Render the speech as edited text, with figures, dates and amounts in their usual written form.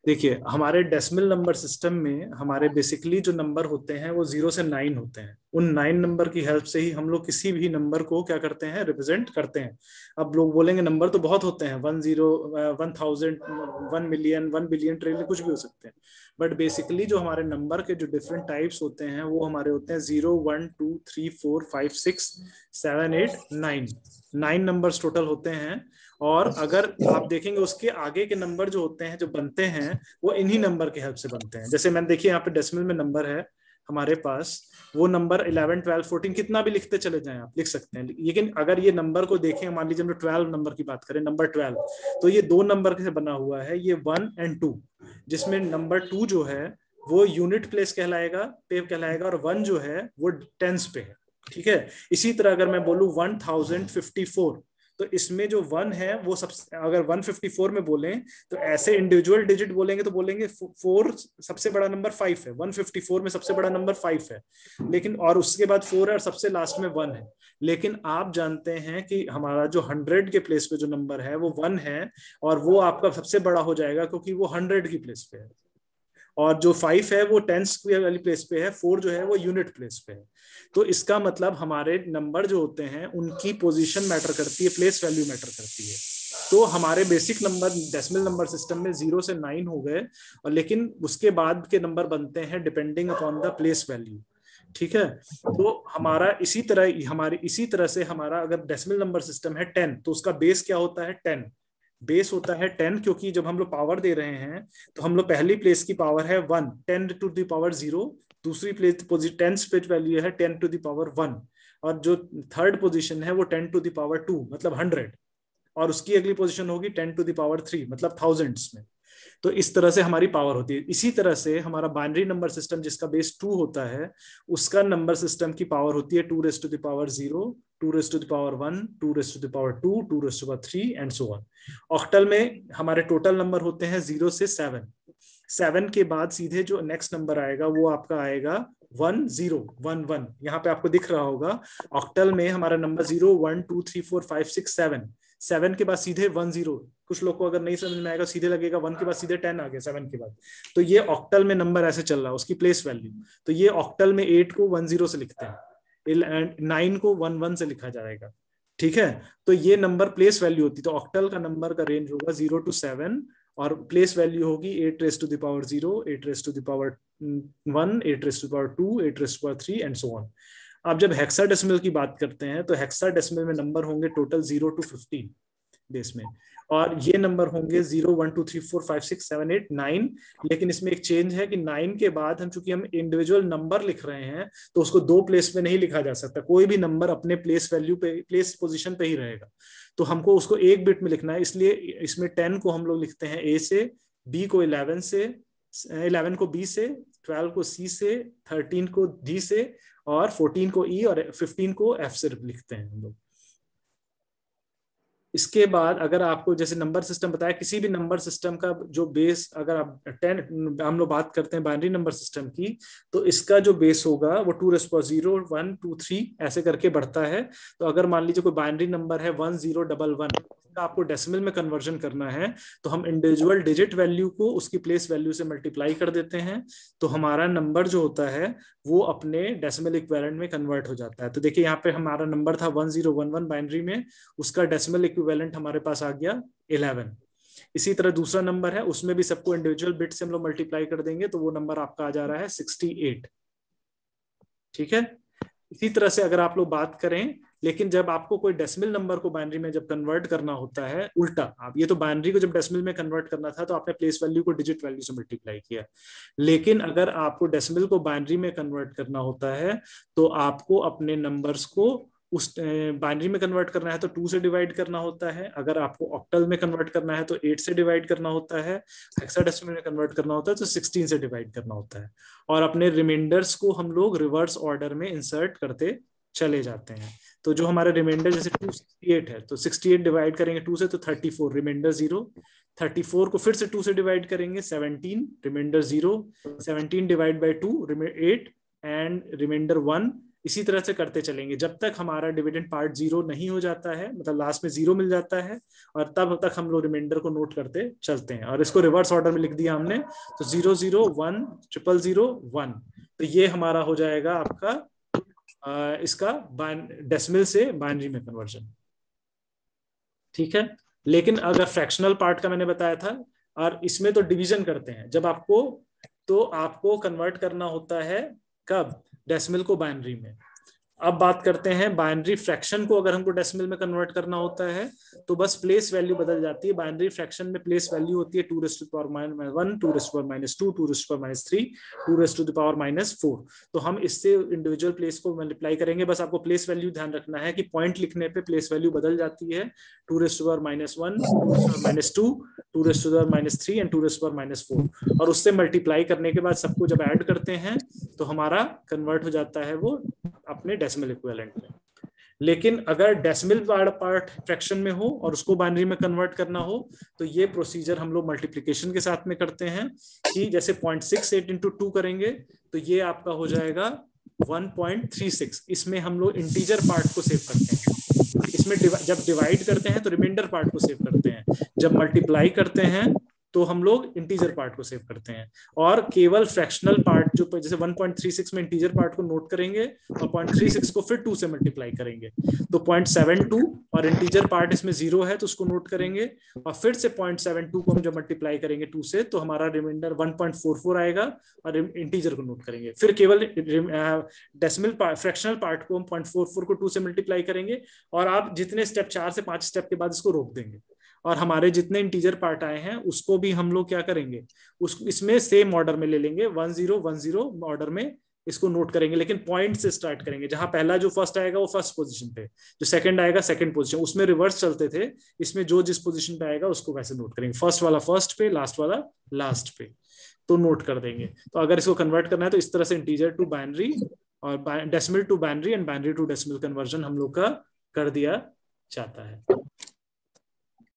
देखिए हमारे decimal number system में हमारे बेसिकली जो नंबर होते हैं वो 0 से 9 होते हैं। उन 9 नंबर की हेल्प से ही हम लोग किसी भी नंबर को क्या करते हैं, रिप्रेजेंट करते हैं। अब लोग बोलेंगे नंबर तो बहुत होते हैं, 10, 1000, 1 मिलियन, 1 बिलियन, ट्रिलियन, कुछ भी हो सकते हैं। बट बेसिकली जो हमारे नंबर के जो डिफरेंट टाइप्स होते हैं वो हमारे होते हैं 0, 1, 2, 3, 4, 5, 6, 7, 8, 9। 9 नंबर्स टोटल होते हैं। और अगर आप देखेंगे उसके आगे के नंबर जो होते हैं, जो बनते हैं, वो इन्हीं नंबर के हेल्प से बनते हैं। जैसे मैंने देखिए यहाँ पे डेसिमल में नंबर है हमारे पास, वो नंबर 11, 12, 14 कितना भी लिखते चले जाएं आप लिख सकते हैं। लेकिन अगर ये नंबर को देखें, मान लीजिए हम 12 नंबर की बात करें, नंबर 12, तो ये दो नंबर से बना हुआ है, ये 1 और 2, जिसमें नंबर 2 जो है वो यूनिट प्लेस कहलाएगा और 1 जो है वो टेंस पे है। ठीक है। इसी तरह अगर मैं बोलूं 1054, तो इसमें जो 1 है वो सब, अगर 154 में बोले तो ऐसे इंडिविजुअल डिजिट बोलेंगे तो बोलेंगे 4 सबसे बड़ा नंबर 5 है, 154 में सबसे बड़ा नंबर 5 है, लेकिन और उसके बाद 4 है और सबसे लास्ट में 1 है। लेकिन आप जानते हैं कि हमारा जो 100 के प्लेस पे जो नंबर है वो 1 है, और वो आपका सबसे बड़ा हो जाएगा क्योंकि वो 100 की प्लेस पे है। और जो 5 है वो टेंस वाली प्लेस पे है, 4 जो है वो यूनिट प्लेस पे है। तो इसका मतलब हमारे नंबर जो होते हैं उनकी पोजीशन मैटर करती है, प्लेस वैल्यू मैटर करती है। तो हमारे basic number decimal number system में 0 से 9 हो गए, और लेकिन उसके बाद के नंबर बनते हैं depending upon the place value. ठीक है। तो हमारी इसी तरह से हमारा अगर डेसिमल नंबर सिस्टम है 10, तो उसका बेस क्या होता है, 10। बेस होता है 10, क्योंकि जब हम लोग पावर दे रहे हैं तो हम लोग पहली प्लेस की पावर है 1, 10 टू द पावर 0। दूसरी प्लेस टेंस पे वैल्यू है 10 टू द पावर 1। और जो थर्ड पोजीशन है वो 10 टू द पावर 2 मतलब 100। और उसकी अगली पोजीशन होगी 10 टू द पावर 3 मतलब थाउजेंड्स में। तो इस तरह से हमारी पावर होती है। इसी तरह से हमारा बाइनरी नंबर सिस्टम जिसका बेस 2 होता है, उसका नंबर सिस्टम की पावर होती है 2 raise to the power 0, 2 raise to the power 1, 2 raise to the power 2, 2 raise to the power 3 and so on. Octal में हमारे टोटल नंबर होते हैं 0 से 7। 7 के बाद सीधे जो नेक्स्ट नंबर आएगा वो आपका आएगा 1011। यहाँ पे आपको दिख रहा होगा ऑक्टल में हमारा नंबर 0, 1, 2, 3, 4, 5, 6, 7। 7 के बाद सीधे 10। कुछ लोग को अगर नहीं समझ में आएगा, सीधे लगेगा 1 के बाद सीधे 10 आ गया 7 के बाद। तो ये ऑक्टल में नंबर ऐसे चल रहा है, उसकी प्लेस वैल्यू। तो ये ऑक्टल में 8 को 10 से लिखते हैं, 9 को 11 से लिखा जाएगा। ठीक है। तो ये नंबर प्लेस वैल्यू होती है। तो ऑक्टल का नंबर का रेंज होगा 0 to 7, और प्लेस वैल्यू होगी 8 raise to the power 0, 8 raise to the power 1, 8 raise to the power 2, 8 raise to the power 3 and so on. आप जब हेक्साडेसिमल की बात करते हैं तो हेक्साडेसिमल में नंबर होंगे टोटल 0 to 15 बेस में। और ये नंबर होंगे 0, 1, 2, 3, 4, 5, 6, 7, 8, 9। लेकिन इसमें एक चेंज है कि 9 के बाद हम, चूंकि हम इंडिविजुअल नंबर लिख रहे हैं, तो उसको दो प्लेस में नहीं लिखा जा सकता। कोई भी नंबर अपने प्लेस वैल्यू पे, प्लेस पोजीशन पे ही रहेगा। तो हमको उसको एक बिट में लिखना है, इसलिए इसमें 10 को हम लोग लिखते हैं ए से, बी को 11 से, 11 को बी से, 12 को सी से, 13 को डी से, और 14 को ई, और 15 को एफ से लिखते हैं हम लोग। इसके बाद अगर आपको जैसे नंबर सिस्टम बताया, किसी भी नंबर सिस्टम का जो बेस, अगर आप 10, हम लोग बात करते हैं बाइनरी नंबर सिस्टम की, तो इसका जो बेस होगा वो 2 रेज़ टू 1, 2, 3 ऐसे करके बढ़ता है। तो अगर मान लीजिए कोई बाइनरी नंबर है 1011, आपको डेसिमल में कन्वर्जन करना है, तो हम इंडिविजुअल डिजिट वैल्यू को उसकी प्लेस वैल्यू से मल्टीप्लाई कर देते हैं। तो हमारा नंबर जो होता है वो अपने डेसिमल इक्विवेलेंट में कन्वर्ट हो जाता है। तो देखिए यहाँ पे हमारा नंबर था 1011 बाइनरी में, उसका डेसिमल इक्विवेलेंट हमारे पास आ गया 11। इसी तरह दूसरा नंबर है, उसमें भी सबको इंडिविजुअल बिट से हम लोग मल्टीप्लाई कर देंगे, तो वो नंबर आपका आ जा रहा है 68। ठीक है। इसी तरह से अगर आप लोग बात करें, लेकिन जब आपको कोई डेसिमल नंबर को बाइनरी में जब कन्वर्ट करना होता है, उल्टा, आप ये तो बाइनरी को जब डेसिमल में कन्वर्ट करना था तो आपने प्लेस वैल्यू को डिजिट वैल्यू से मल्टीप्लाई किया। लेकिन अगर आपको डेसिमल को बाइनरी में कन्वर्ट करना होता है, तो आपको अपने नंबर्स को उस बाइनरी में कन्वर्ट करना है तो 2 से डिवाइड करना होता है। अगर आपको ऑक्टल में कन्वर्ट करना है तो 8 से डिवाइड करना होता है। हेक्साडेसिमल में कन्वर्ट करना होता है तो 16 से डिवाइड करना होता है। और अपने रिमाइंडर्स को हम लोग रिवर्स ऑर्डर में इंसर्ट करते चले जाते हैं। तो जो हमारा रिमाइंडर जैसे 268 है, तो 68 डिवाइड करेंगे 2 से तो 34, रिमाइंडर 0। 34 को फिर से 2 से डिवाइड करेंगे 17, remainder 0। 17 divide by 2, 8, and remainder 1। इसी तरह से करते चलेंगे जब तक हमारा डिविडेंड पार्ट 0 नहीं हो जाता है, मतलब लास्ट में 0 मिल जाता है, और तब तक हम लोग रिमाइंडर को नोट करते चलते हैं। और इसको रिवर्स ऑर्डर में लिख दिया हमने, तो 0 0 1 0 0 1, तो ये हमारा हो जाएगा आपका इसका डेसिमल से बाइनरी में कन्वर्जन। ठीक है, लेकिन अगर फ्रैक्शनल पार्ट का मैंने बताया था, और इसमें तो डिवीजन करते हैं जब आपको कन्वर्ट करना होता है, कब, डेसिमल को बाइनरी में। अब बात करते हैं बाइनरी फ्रैक्शन को, अगर हमको डेसिमल में कन्वर्ट करना होता है तो बस प्लेस वैल्यू बदल जाती है। बाइनरी फ्रैक्शन में प्लेस वैल्यू होती है 2 raised to the power -1, 2 raised to the power -2, 2 raised to the power -3, 2 raised to the power -4। तो हम इससे इंडिविजुअल प्लेस को मल्टीप्लाई करेंगे। बस आपको प्लेस वैल्यू ध्यान रखना है कि पॉइंट लिखने पे प्लेस वैल्यू बदल जाती है, 2 raised to the power -1, 2 raised to the power -2, 2 raised to the power -3 and 2 raised to the power -4। और उससे मल्टीप्लाई करने के बाद सबको जब ऐड करते हैं तो हमारा कन्वर्ट हो जाता है वो अपने डेसिमल इक्विवेलेंट में। लेकिन अगर डेसिमल पार्ट फ्रैक्शन में हो और उसको बाइनरी में कन्वर्ट करना हो तो ये प्रोसीजर हम लोग मल्टीप्लिकेशन के साथ में करते हैं, कि जैसे 0.68 इंटू 2 करेंगे तो ये आपका हो जाएगा 1.36। इसमें हम लोग इंटीजर पार्ट को सेव करते हैं। इसमें जब डिवाइड करते हैं तो रिमाइंडर पार्ट को सेव करते हैं, जब मल्टीप्लाई करते हैं तो हम लोग इंटीजर पार्ट को सेव करते हैं। और केवल फ्रैक्शनल पार्ट जो, जैसे 1.36 में इंटीजर पार्ट को नोट करेंगे और 0.36 को फिर 2 से मल्टीप्लाई करेंगे, तो 0.72 और इंटीजर पार्ट इसमें 0 है तो उसको नोट करेंगे, और फिर से 0.72 को हम जब मल्टीप्लाई करेंगे 2 से तो हमारा रिमाइंडर 1.44 आएगा, और इंटीजर को नोट करेंगे। फिर केवल डेसिमल फ्रैक्शनल पार्ट को हम 0.44 को 2 से मल्टीप्लाई करेंगे, और आप जितने स्टेप 4 से 5 स्टेप के बाद इसको रोक देंगे, और हमारे जितने इंटीजर पार्ट आए हैं उसको भी हम लोग क्या करेंगे, इसमें सेम ऑर्डर में ले लेंगे, 1 0 1 0 ऑर्डर में इसको नोट करेंगे। लेकिन पॉइंट से स्टार्ट करेंगे, जहां पहला जो फर्स्ट आएगा वो फर्स्ट पोजीशन पे, जो सेकंड आएगा सेकंड पोजीशन, उसमें रिवर्स चलते थे, इसमें जो जिस पोजीशन पे आएगा उसको वैसे नोट करेंगे, फर्स्ट वाला फर्स्ट पे, लास्ट वाला लास्ट पे, तो नोट कर देंगे। तो अगर इसको कन्वर्ट करना है तो इस तरह से इंटीजर टू बाइनरी और decimal to binary and binary to decimal conversion हम लोग का कर दिया जाता है।